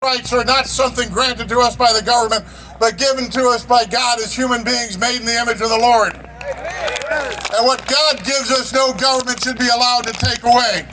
Rights are not something granted to us by the government, but given to us by God as human beings made in the image of the Lord. And what God gives us, no government should be allowed to take away.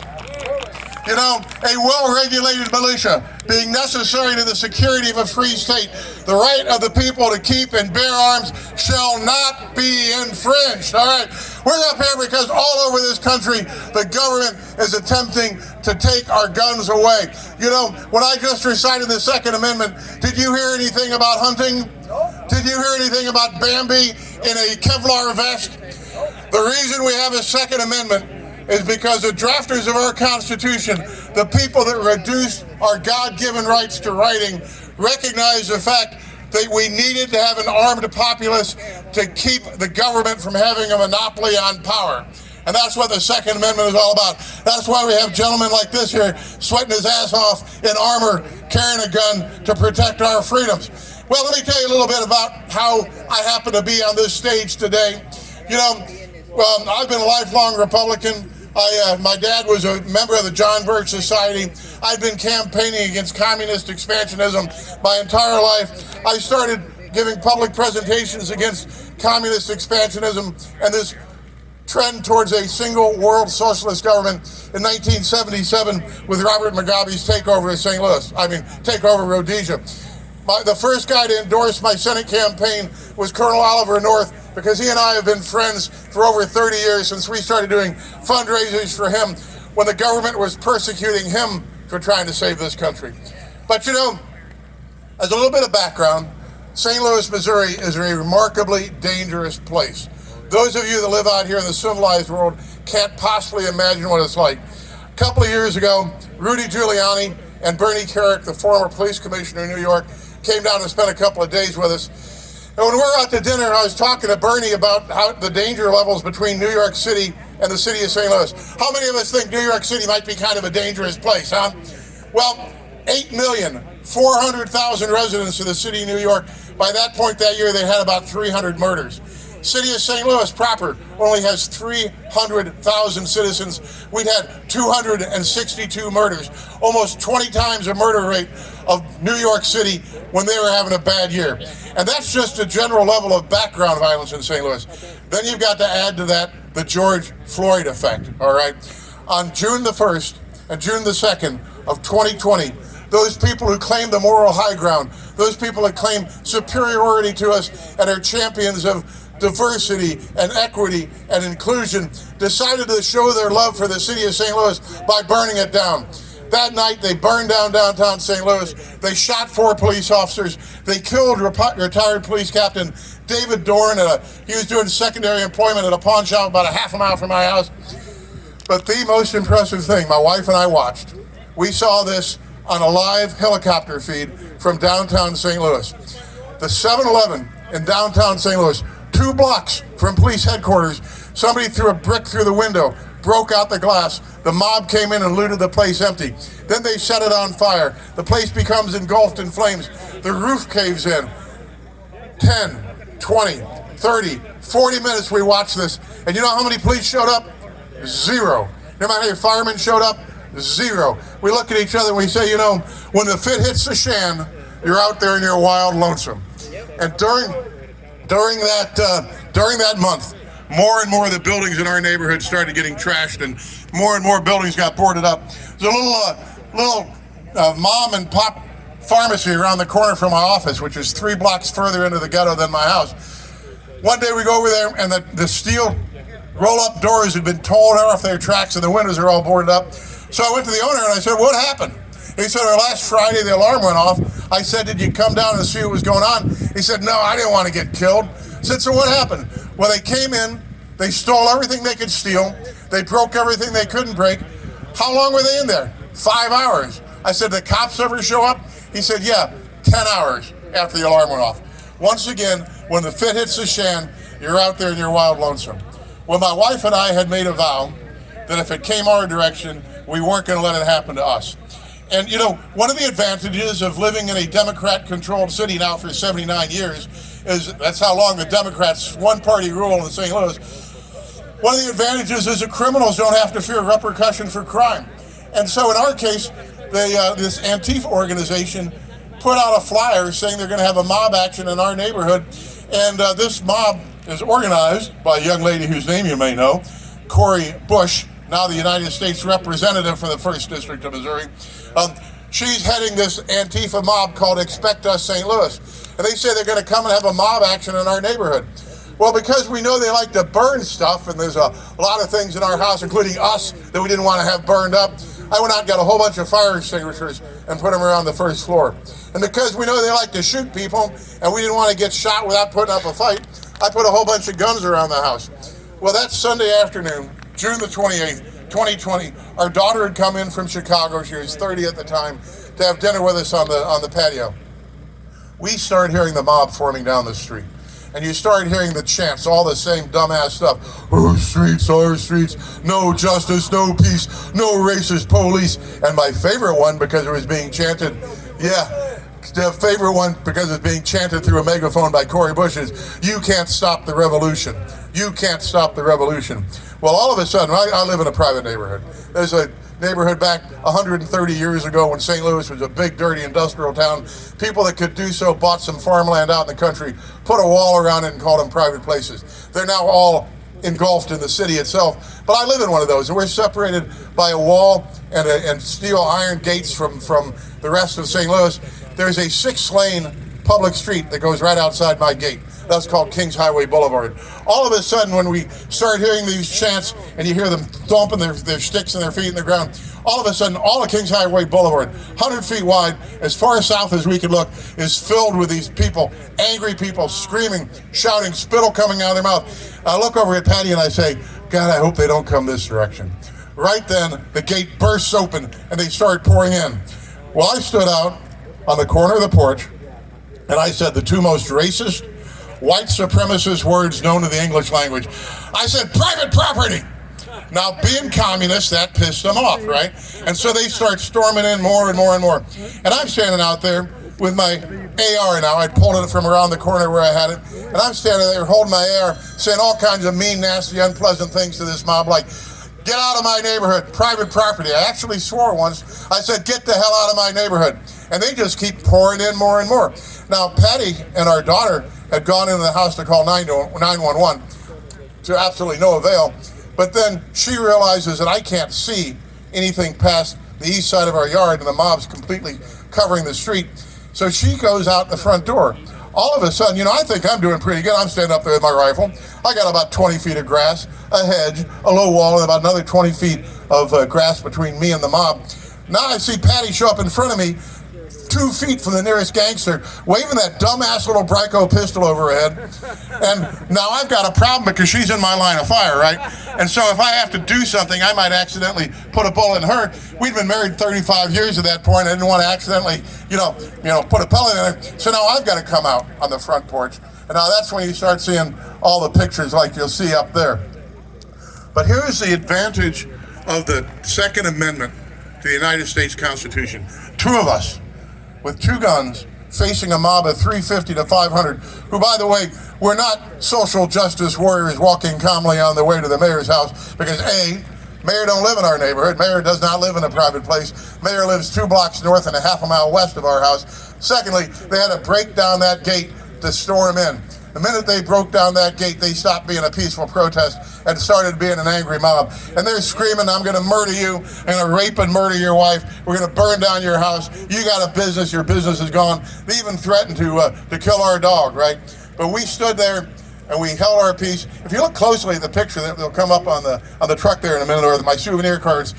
You know, a well-regulated militia being necessary to the security of a free state, the right of the people to keep and bear arms shall not be infringed. All right, we're up here because all over this country, the government is attempting to take our guns away. You know, when I just recited the Second Amendment, did you hear anything about hunting? Did you hear anything about Bambi in a Kevlar vest? The reason we have a Second Amendment is because the drafters of our Constitution, the people that reduced our God-given rights to writing, recognized the fact that we needed to have an armed populace to keep the government from having a monopoly on power. And that's what the Second Amendment is all about. That's why we have gentlemen like this here sweating his ass off in armor, carrying a gun to protect our freedoms. Well, let me tell you a little bit about how I happen to be on this stage today. You know, I've been a lifelong Republican. My dad was a member of the John Birch Society. I've been campaigning against communist expansionism my entire life. I started giving public presentations against communist expansionism and this trend towards a single world socialist government in 1977 with Robert Mugabe's takeover of St. Louis. Takeover of Rhodesia. The first guy to endorse my Senate campaign was Colonel Oliver North, because he and I have been friends for over 30 years since we started doing fundraisers for him when the government was persecuting him for trying to save this country. But you know, as a little bit of background, St. Louis, Missouri is a remarkably dangerous place. Those of you that live out here in the civilized world can't possibly imagine what it's like. A couple of years ago, Rudy Giuliani and Bernie Kerik, the former police commissioner in New York, came down and spent a couple of days with us. And when we were out to dinner, I was talking to Bernie about how the danger levels between New York City and the city of St. Louis. How many of us think New York City might be kind of a dangerous place, huh? Well, 8,400,000 residents of the city of New York. By that point that year, they had about 300 murders. City of St. Louis proper only has 300,000 citizens. We'd had 262 murders, almost 20 times the murder rate of New York City when they were having a bad year. And that's just a general level of background violence in St. Louis. Then you've got to add to that the George Floyd effect, all right? On June the 1st and June the 2nd of 2020, those people who claim the moral high ground, those people that claim superiority to us and are champions of diversity and equity and inclusion, decided to show their love for the city of St. Louis by burning it down. That night, they burned down downtown St. Louis. They shot 4 police officers. They killed retired police captain David Dorn. He was doing secondary employment at a pawn shop about a half a mile from my house. But the most impressive thing my wife and I watched, we saw this on a live helicopter feed from downtown St. Louis. The 7-Eleven in downtown St. Louis, 2 blocks from police headquarters, somebody threw a brick through the window, broke out the glass. The mob came in and looted the place empty. Then they set it on fire. The place becomes engulfed in flames. The roof caves in. 10, 20, 30, 40 minutes we watched this. And you know how many police showed up? 0. No matter how many firemen showed up? 0. We look at each other and we say, you know, when the fit hits the shan, you're out there and you're wild lonesome. And during that month, more and more of the buildings in our neighborhood started getting trashed, and more buildings got boarded up. There's a little mom and pop pharmacy around the corner from my office, which is 3 blocks further into the ghetto than my house. One day we go over there, and the steel roll-up doors had been torn off their tracks, and the windows are all boarded up. So I went to the owner and I said, "What happened?" He said, "Last Friday the alarm went off." I said, "Did you come down and see what was going on?" He said, "No, I didn't want to get killed." I said, "So what happened?" Well, they came in, they stole everything they could steal, they broke everything they couldn't break. How long were they in there? 5 hours. I said, "The cops ever show up?" He said, "Yeah, 10 hours after the alarm went off." Once again, when the fit hits the shan, you're out there and you're wild lonesome. Well, my wife and I had made a vow that if it came our direction, we weren't going to let it happen to us. And you know, one of the advantages of living in a Democrat-controlled city now for 79 years is that's how long the Democrats one-party rule in St. Louis. One of the advantages is that criminals don't have to fear repercussion for crime. And so in our case, this Antifa organization put out a flyer saying they're going to have a mob action in our neighborhood. And this mob is organized by a young lady whose name you may know, Cori Bush, now the United States Representative for the 1st District of Missouri. She's heading this Antifa mob called Expect Us St. Louis. And they say they're going to come and have a mob action in our neighborhood. Well, because we know they like to burn stuff, and there's a lot of things in our house, including us, that we didn't want to have burned up, I went out and got a whole bunch of fire extinguishers and put them around the 1st floor. And because we know they like to shoot people, and we didn't want to get shot without putting up a fight, I put a whole bunch of guns around the house. Well, that Sunday afternoon, June the 28th, 2020, our daughter had come in from Chicago. She was 30 at the time, to have dinner with us on the patio. We started hearing the mob forming down the street. And you started hearing the chants, all the same dumbass stuff. Our streets, no justice, no peace, no racist police. And my favorite one, because it was being chanted, the favorite one, because it's being chanted through a megaphone by Cori Bush, is, you can't stop the revolution. You can't stop the revolution. Well, all of a sudden, I live in a private neighborhood. There's a neighborhood back 130 years ago when St. Louis was a big, dirty industrial town. People that could do so bought some farmland out in the country, put a wall around it, and called them private places. They're now all engulfed in the city itself. But I live in one of those, and we're separated by a wall and steel iron gates from the rest of St. Louis. There's a 6-lane public street that goes right outside my gate. That's called Kings Highway Boulevard. All of a sudden, when we start hearing these chants and you hear them thumping their sticks and their feet in the ground, all of a sudden, all of Kings Highway Boulevard, 100 feet wide, as far south as we could look, is filled with these people, angry people, screaming, shouting, spittle coming out of their mouth. I look over at Patty and I say, God, I hope they don't come this direction. Right then, the gate bursts open and they start pouring in. Well, I stood out on the corner of the porch and I said the two most racist, white supremacist words known to the English language. I said, private property. Now, being communists, that pissed them off, right? And so they start storming in more and more and more. And I'm standing out there with my AR now. I pulled it from around the corner where I had it. And I'm standing there holding my AR, saying all kinds of mean, nasty, unpleasant things to this mob, like, get out of my neighborhood, private property. I actually swore once. I said, get the hell out of my neighborhood. And they just keep pouring in more and more. Now, Patty and our daughter had gone into the house to call 911 to absolutely no avail. But then she realizes that I can't see anything past the east side of our yard and the mob's completely covering the street. So she goes out the front door. All of a sudden, I think I'm doing pretty good. I'm standing up there with my rifle. I got about 20 feet of grass, a hedge, a low wall, and about another 20 feet of grass between me and the mob. Now I see Patty show up in front of me, 2 feet from the nearest gangster, waving that dumbass little Bryco pistol over her head. And now I've got a problem because she's in my line of fire, right? And so if I have to do something, I might accidentally put a bullet in her. We'd been married 35 years at that point. I didn't want to accidentally, put a pellet in her. So now I've got to come out on the front porch. And now that's when you start seeing all the pictures like you'll see up there. But here's the advantage of the Second Amendment to the United States Constitution. Two of us with two guns facing a mob of 350 to 500, who, by the way, were not social justice warriors walking calmly on their way to the mayor's house, because A, mayor don't live in our neighborhood. Mayor does not live in a private place. Mayor lives 2 blocks north and a half a mile west of our house. Secondly, they had to break down that gate to storm in. The minute they broke down that gate, they stopped being a peaceful protest and started being an angry mob. And they're screaming, I'm going to murder you. I'm going to rape and murder your wife. We're going to burn down your house. You got a business. Your business is gone. They even threatened to kill our dog, right? But we stood there and we held our peace. If you look closely at the picture that will come up on the truck there in a minute, or my souvenir cards,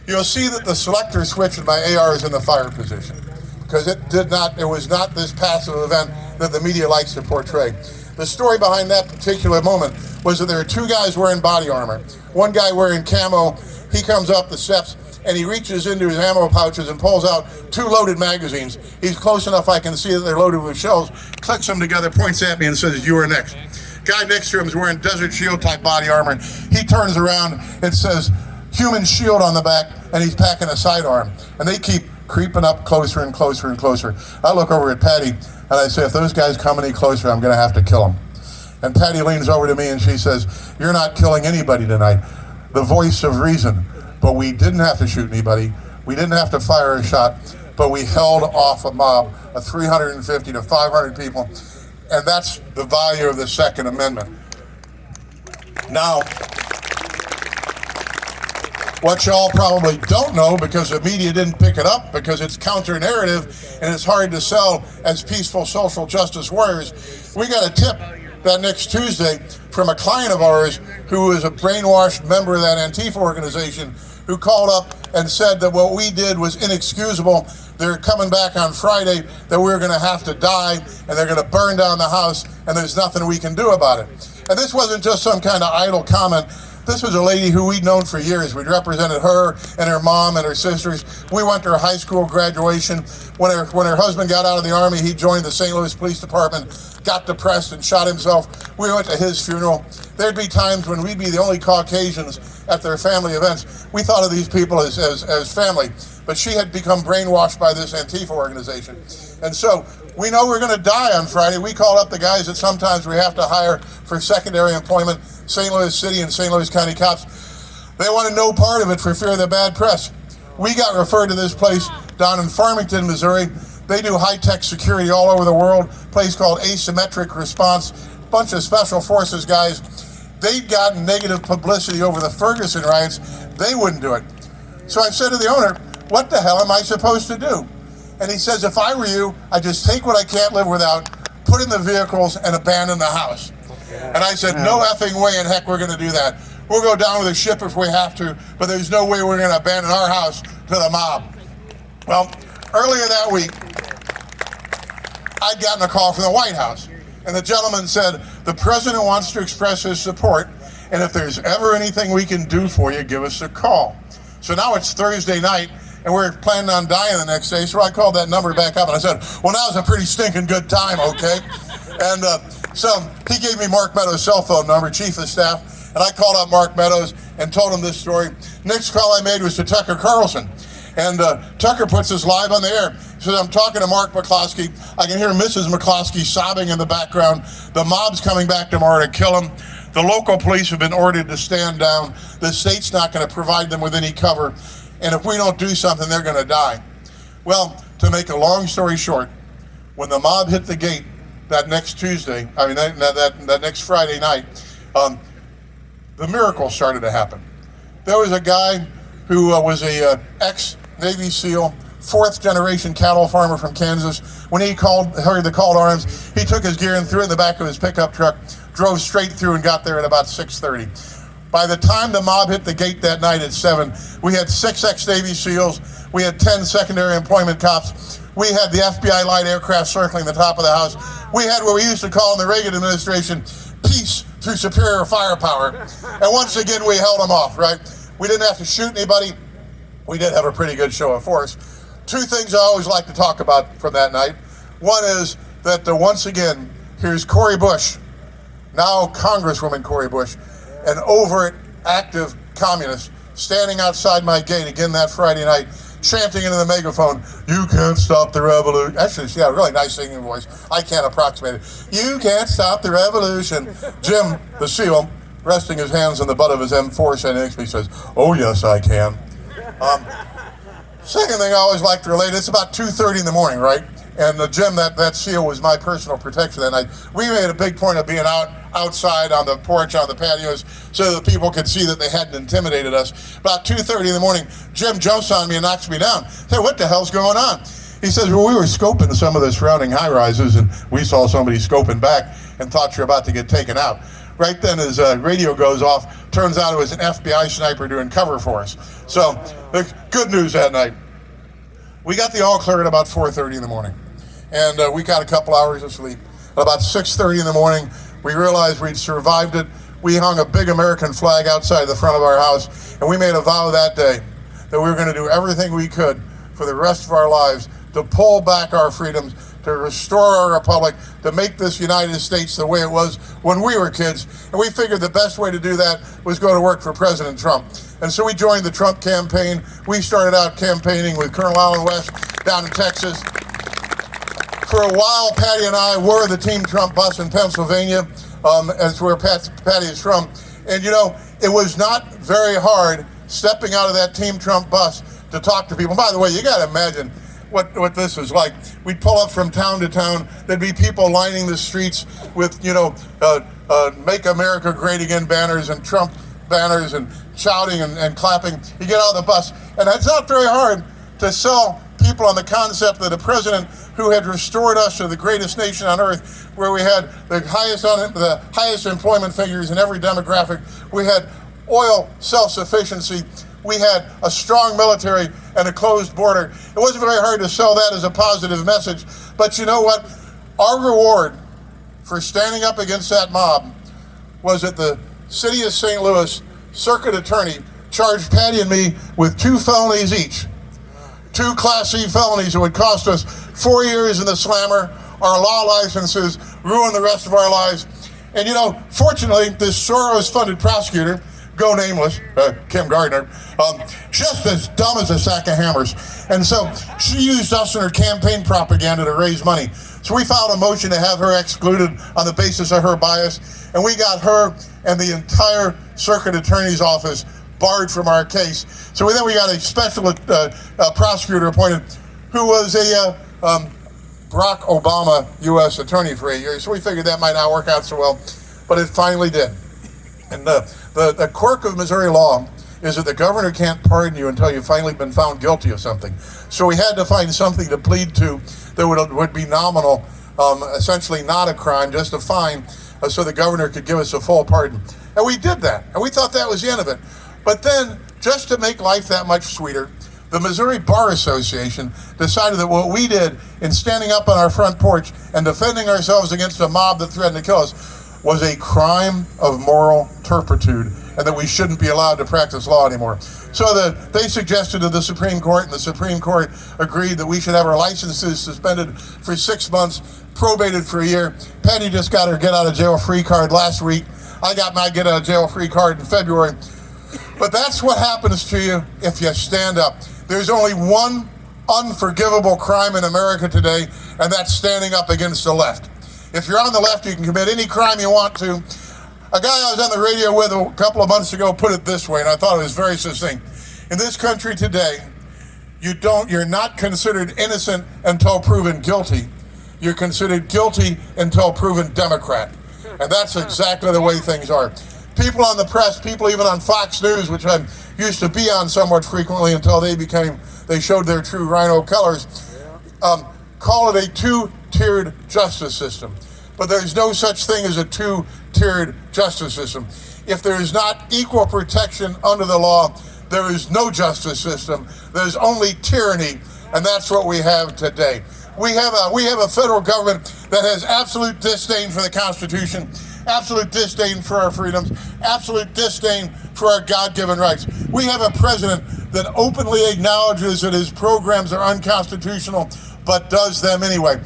you'll see that the selector switch with my AR is in the fire position, because it was not this passive event that the media likes to portray. The story behind that particular moment was that there were 2 guys wearing body armor. One guy wearing camo, he comes up the steps and he reaches into his ammo pouches and pulls out 2 loaded magazines. He's close enough I can see that they're loaded with shells, clicks them together, points at me and says, you are next. Guy next to him is wearing Desert Shield type body armor. He turns around, it says Human Shield on the back, and he's packing a sidearm. And they keep creeping up closer and closer and closer. I look over at Patty and I say, if those guys come any closer, I'm going to have to kill them. And Patty leans over to me and she says, you're not killing anybody tonight. The voice of reason. But we didn't have to shoot anybody. We didn't have to fire a shot, but we held off a mob of 350 to 500 people, and that's the value of the Second Amendment. Now, what y'all probably don't know, because the media didn't pick it up, because it's counter-narrative and it's hard to sell as peaceful social justice warriors, we got a tip that next Tuesday from a client of ours who is a brainwashed member of that Antifa organization, who called up and said that what we did was inexcusable. They're coming back on Friday, that we're going to have to die, and they're going to burn down the house, and there's nothing we can do about it. And this wasn't just some kind of idle comment. This was a lady who we'd known for years. We'd represented her and her mom and her sisters. We went to her high school graduation. When her husband got out of the Army, he joined the St. Louis Police Department, got depressed and shot himself. We went to his funeral. There'd be times when we'd be the only Caucasians at their family events. We thought of these people as family, but she had become brainwashed by this Antifa organization. And so we know we're going to die on Friday. We called up the guys that sometimes we have to hire for secondary employment, St. Louis City and St. Louis County cops. They wanted no part of it for fear of the bad press. We got referred to this place down in Farmington, Missouri. They do high-tech security all over the world, a place called Asymmetric Response, bunch of special forces guys. They'd gotten negative publicity over the Ferguson riots. They wouldn't do it. So I said to the owner, what the hell am I supposed to do? And he says, if I were you, I'd just take what I can't live without, put in the vehicles, and abandon the house. And I said, no effing way in heck we're going to do that. We'll go down with a ship if we have to, but there's no way we're going to abandon our house to the mob. Well, earlier that week, I'd gotten a call from the White House, and the gentleman said, the president wants to express his support, and if there's ever anything we can do for you, give us a call. So now it's Thursday night, and we're planning on dying the next day, so I called that number back up, and I said, well, now's a pretty stinking good time, okay? And so he gave me Mark Meadows' cell phone number, chief of staff, and I called up Mark Meadows and told him this story. Next call I made was to Tucker Carlson, and Tucker puts this live on the air. He says, I'm talking to Mark McCloskey. I can hear Mrs. McCloskey sobbing in the background. The mob's coming back tomorrow to kill him. The local police have been ordered to stand down. The state's not going to provide them with any cover. And if we don't do something, they're going to die. Well, to make a long story short, when the mob hit the gate that next Tuesday, that next Friday night, the miracle started to happen. There was a guy who was a ex-Navy SEAL, fourth generation cattle farmer from Kansas. When he heard the call to arms, he took his gear and threw it in the back of his pickup truck, drove straight through and got there at about 6:30. By the time the mob hit the gate that night at 7, we had 6 ex-Navy SEALs, we had 10 secondary employment cops, we had the FBI light aircraft circling the top of the house, we had what we used to call in the Reagan administration, peace through superior firepower, and once again we held them off, right? We didn't have to shoot anybody, we did have a pretty good show of force. 2 things I always like to talk about from that night. One is that once again, here's Cori Bush, now Congresswoman Cori Bush, an overt, active communist, standing outside my gate again that Friday night, chanting into the megaphone, you can't stop the revolution. Actually, she had a really nice singing voice. I can't approximate it. You can't stop the revolution. Jim, the SEAL, resting his hands on the butt of his M4, standing next to me, says, oh yes, I can. Second thing I always like to relate, it's about 2:30 in the morning, right? And Jim, that SEAL was my personal protection that night. We made a big point of being outside on the porch, on the patios, so that people could see that they hadn't intimidated us. About 2:30 in the morning, Jim jumps on me and knocks me down. Hey, what the hell's going on? He says, well, we were scoping some of the surrounding high-rises, and we saw somebody scoping back and thought you're about to get taken out. Right then, his radio goes off. Turns out it was an FBI sniper doing cover for us. So, good news that night. We got the all clear at about 4:30 in the morning. And we got a couple hours of sleep. At about 6:30 in the morning, we realized we'd survived it. We hung a big American flag outside the front of our house, and we made a vow that day that we were going to do everything we could for the rest of our lives to pull back our freedoms, to restore our republic, to make this United States the way it was when we were kids. And we figured the best way to do that was go to work for President Trump. And so we joined the Trump campaign. We started out campaigning with Colonel Allen West down in Texas. For a while, Patty and I were the Team Trump bus in Pennsylvania, as where Patty is from. And you know, it was not very hard stepping out of that Team Trump bus to talk to people. And by the way, you got to imagine what this is like. We'd pull up from town to town. There'd be people lining the streets with, Make America Great Again banners and Trump banners and shouting and clapping. You get out of the bus. And it's not very hard to sell people on the concept that a president who had restored us to the greatest nation on earth, where we had the highest employment figures in every demographic, we had oil self-sufficiency, we had a strong military and a closed border. It wasn't very hard to sell that as a positive message. But you know what? Our reward for standing up against that mob was that the city of St. Louis circuit attorney charged Patty and me with 2 felonies each. 2 Class C felonies that would cost us 4 years in the slammer, our law licenses, ruin the rest of our lives. And fortunately, this Soros-funded prosecutor, go nameless, Kim Gardner, just as dumb as a sack of hammers. And so she used us in her campaign propaganda to raise money. So we filed a motion to have her excluded on the basis of her bias, and we got her and the entire circuit attorney's office barred from our case. So then we got a special prosecutor appointed who was a Barack Obama U.S. attorney for 8 years. So we figured that might not work out so well, but it finally did. And the quirk of Missouri law is that the governor can't pardon you until you've finally been found guilty of something. So we had to find something to plead to that would be nominal, essentially not a crime, just a fine, so the governor could give us a full pardon. And we did that, and we thought that was the end of it. But then, just to make life that much sweeter, the Missouri Bar Association decided that what we did in standing up on our front porch and defending ourselves against a mob that threatened to kill us was a crime of moral turpitude, and that we shouldn't be allowed to practice law anymore. So they suggested to the Supreme Court, and the Supreme Court agreed that we should have our licenses suspended for 6 months, probated for a year. Patty just got her get-out-of-jail-free card last week. I got my get-out-of-jail-free card in February. But that's what happens to you if you stand up. There's only one unforgivable crime in America today, and that's standing up against the left. If you're on the left, you can commit any crime you want to. A guy I was on the radio with a couple of months ago put it this way, and I thought it was very succinct. In this country today, you're not considered innocent until proven guilty. You're considered guilty until proven Democrat. And that's exactly the way things are. People on the press, people even on Fox News, which I used to be on somewhat frequently until they showed their true rhino colors, call it a 2-tiered justice system. But there's no such thing as a 2-tiered justice system. If there is not equal protection under the law, there is no justice system. There's only tyranny, and that's what we have today. We have a federal government that has absolute disdain for the Constitution, absolute disdain for our freedoms, absolute disdain for our God-given rights. We have a president that openly acknowledges that his programs are unconstitutional, but does them anyway.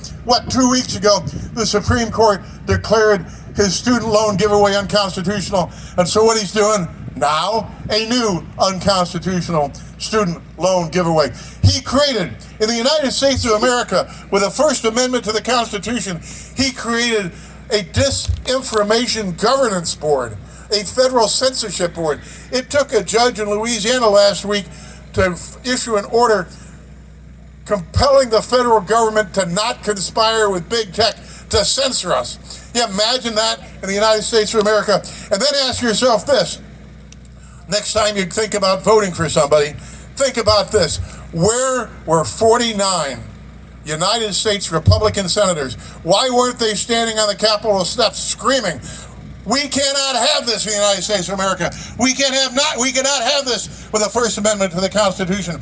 2 weeks ago, the Supreme Court declared his student loan giveaway unconstitutional, and so what he's doing now, a new unconstitutional student loan giveaway. He created, in the United States of America, with the First Amendment to the Constitution, he created a disinformation governance board, a federal censorship board. It took a judge in Louisiana last week to issue an order compelling the federal government to not conspire with big tech to censor us. You imagine that in the United States of America? And then ask yourself this. Next time you think about voting for somebody, think about this. Where were 49 United States Republican senators? Why weren't they standing on the Capitol steps screaming, "We cannot have this in the United States of America. We cannot have this with the First Amendment to the Constitution"?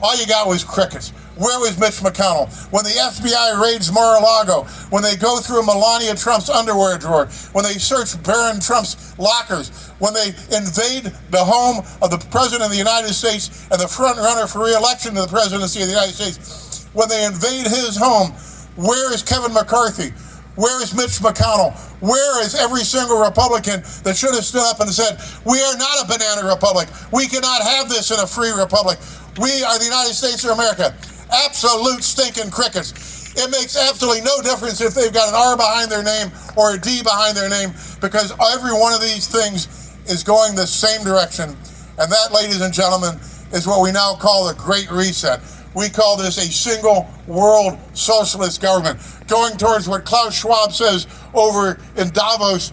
All you got was crickets. Where was Mitch McConnell? When the FBI raids Mar-a-Lago, when they go through Melania Trump's underwear drawer, when they search Barron Trump's lockers, when they invade the home of the President of the United States and the front runner for re-election to the presidency of the United States, when they invade his home, where is Kevin McCarthy? Where is Mitch McConnell? Where is every single Republican that should have stood up and said, "We are not a banana republic. We cannot have this in a free republic. We are the United States of America"? Absolute stinking crickets. It makes absolutely no difference if they've got an R behind their name or a D behind their name, because every one of these things is going the same direction. And that, ladies and gentlemen, is what we now call the Great Reset. We call this a single world socialist government, going towards what Klaus Schwab says over in Davos: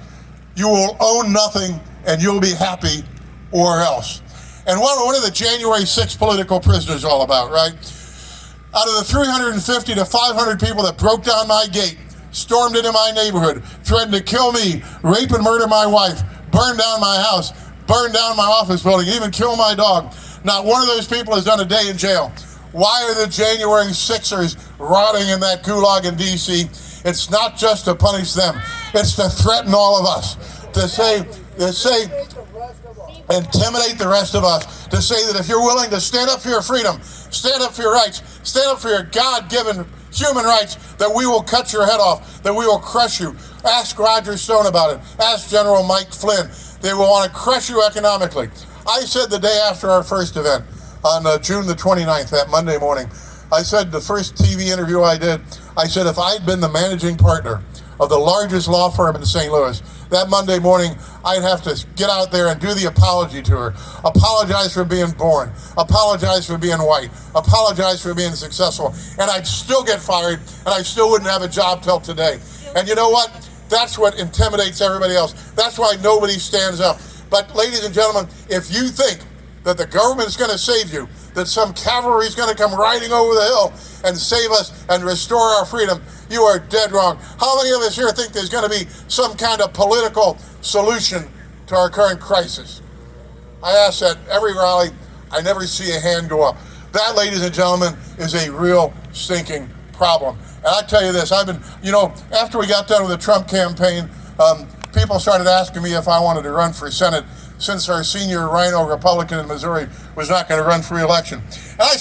you will own nothing and you'll be happy, or else. And what are the January 6th political prisoners all about, right? Out of the 350 to 500 people that broke down my gate, stormed into my neighborhood, threatened to kill me, rape and murder my wife, burn down my house, burn down my office building, even kill my dog, not one of those people has done a day in jail. Why are the January 6ers rotting in that gulag in D.C.? It's not just to punish them. It's to threaten all of us, to say, intimidate the rest of us, to say that if you're willing to stand up for your freedom, stand up for your rights, stand up for your God-given human rights, that we will cut your head off, that we will crush you. Ask Roger Stone about it. Ask General Mike Flynn. They will want to crush you economically. I said the day after our first event, on June the 29th, that Monday morning, I said, the first TV interview I did, I said, if I'd been the managing partner of the largest law firm in St. Louis, that Monday morning, I'd have to get out there and do the apology tour. Apologize for being born. Apologize for being white. Apologize for being successful. And I'd still get fired, and I still wouldn't have a job till today. And you know what? That's what intimidates everybody else. That's why nobody stands up. But ladies and gentlemen, if you think that the government is going to save you, that some cavalry is going to come riding over the hill and save us and restore our freedom, you are dead wrong. How many of us here think there's going to be some kind of political solution to our current crisis? I ask that every rally. I never see a hand go up. That, ladies and gentlemen, is a real stinking problem. And I tell you this, after we got done with the Trump campaign, people started asking me if I wanted to run for Senate, since our senior rhino Republican in Missouri was not going to run for re-election. And I